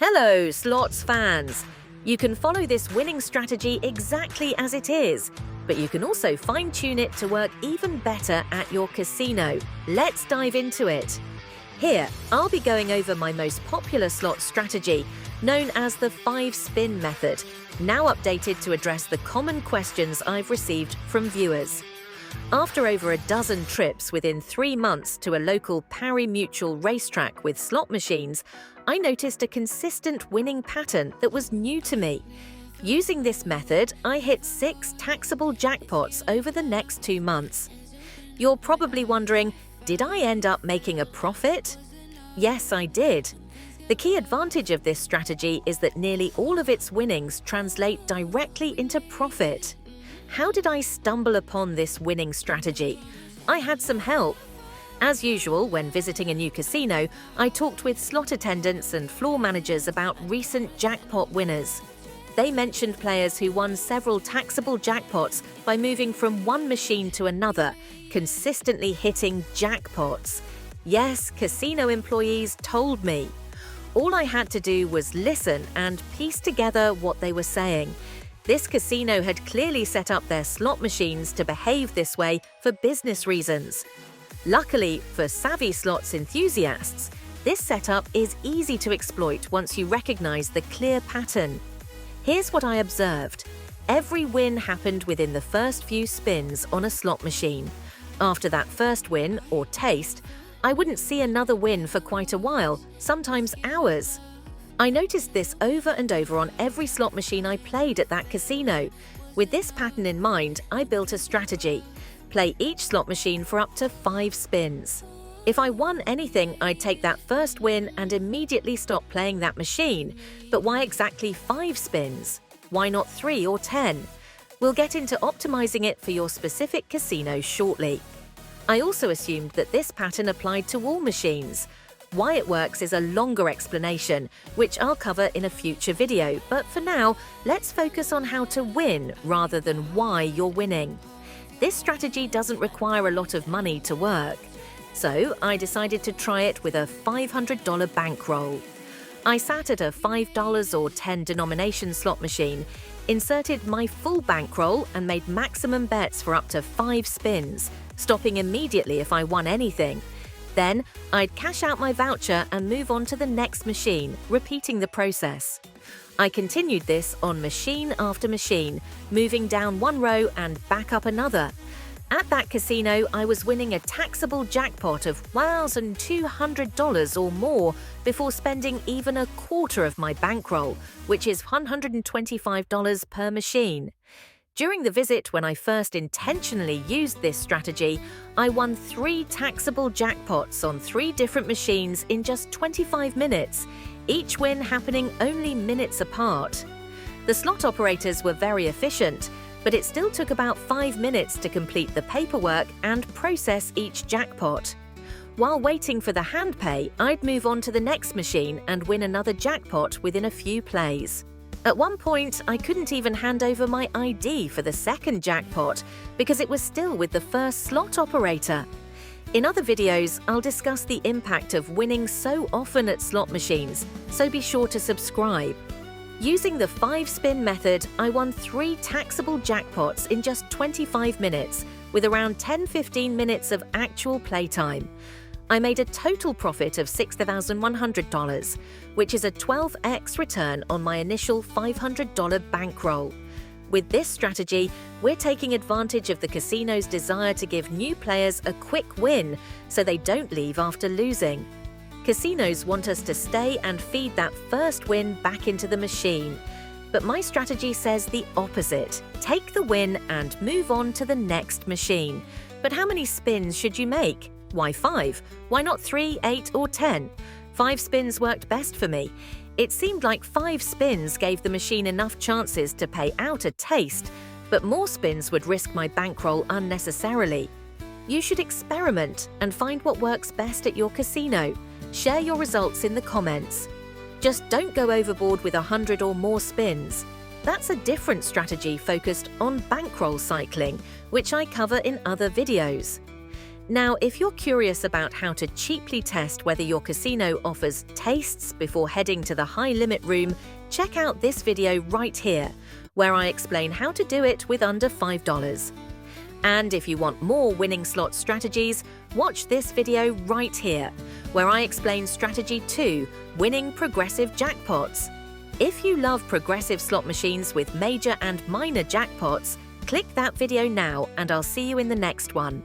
Hello, slots fans! You can follow this winning strategy exactly as it is, but you can also fine-tune it to work even better at your casino. Let's dive into it. Here, I'll be going over my most popular slot strategy, known as the 5-spin method, now updated to address the common questions I've received from viewers. After over a dozen trips within 3 months to a local pari-mutuel racetrack with slot machines, I noticed a consistent winning pattern that was new to me. Using this method, I hit 6 taxable jackpots over the next 2 months. You're probably wondering, did I end up making a profit? Yes, I did. The key advantage of this strategy is that nearly all of its winnings translate directly into profit. How did I stumble upon this winning strategy? I had some help. As usual, when visiting a new casino, I talked with slot attendants and floor managers about recent jackpot winners. They mentioned players who won several taxable jackpots by moving from one machine to another, consistently hitting jackpots. Yes, casino employees told me. All I had to do was listen and piece together what they were saying. This casino had clearly set up their slot machines to behave this way for business reasons. Luckily, for savvy slots enthusiasts, this setup is easy to exploit once you recognize the clear pattern. Here's what I observed. Every win happened within the first few spins on a slot machine. After that first win, or taste, I wouldn't see another win for quite a while, sometimes hours. I noticed this over and over on every slot machine I played at that casino. With this pattern in mind, I built a strategy. Play each slot machine for up to 5 spins. If I won anything, I'd take that first win and immediately stop playing that machine. But why exactly 5 spins? Why not 3 or 10? We'll get into optimizing it for your specific casino shortly. I also assumed that this pattern applied to all machines. Why it works is a longer explanation, which I'll cover in a future video, but for now, let's focus on how to win rather than why you're winning. This strategy doesn't require a lot of money to work. So I decided to try it with a $500 bankroll. I sat at a $5 or 10 denomination slot machine, inserted my full bankroll and made maximum bets for up to 5 spins, stopping immediately if I won anything. Then, I'd cash out my voucher and move on to the next machine, repeating the process. I continued this on machine after machine, moving down one row and back up another. At that casino, I was winning a taxable jackpot of $1,200 or more before spending even a quarter of my bankroll, which is $125 per machine. During the visit, when I first intentionally used this strategy, I won 3 taxable jackpots on 3 different machines in just 25 minutes, each win happening only minutes apart. The slot operators were very efficient, but it still took about 5 minutes to complete the paperwork and process each jackpot. While waiting for the hand pay, I'd move on to the next machine and win another jackpot within a few plays. At one point, I couldn't even hand over my ID for the second jackpot because it was still with the first slot operator. In other videos, I'll discuss the impact of winning so often at slot machines, so be sure to subscribe. Using the 5-spin method, I won 3 taxable jackpots in just 25 minutes, with around 10-15 minutes of actual playtime. I made a total profit of $6,100, which is a 12x return on my initial $500 bankroll. With this strategy, we're taking advantage of the casino's desire to give new players a quick win so they don't leave after losing. Casinos want us to stay and feed that first win back into the machine. But my strategy says the opposite. Take the win and move on to the next machine. But how many spins should you make? Why 5? Why not 3, 8, or 10? 5 spins worked best for me. It seemed like 5 spins gave the machine enough chances to pay out a taste, but more spins would risk my bankroll unnecessarily. You should experiment and find what works best at your casino. Share your results in the comments. Just don't go overboard with 100 or more spins. That's a different strategy focused on bankroll cycling, which I cover in other videos. Now, if you're curious about how to cheaply test whether your casino offers tastes before heading to the high-limit room, check out this video right here, where I explain how to do it with under $5. And if you want more winning slot strategies, watch this video right here, where I explain strategy 2, winning progressive jackpots. If you love progressive slot machines with major and minor jackpots, click that video now and I'll see you in the next one.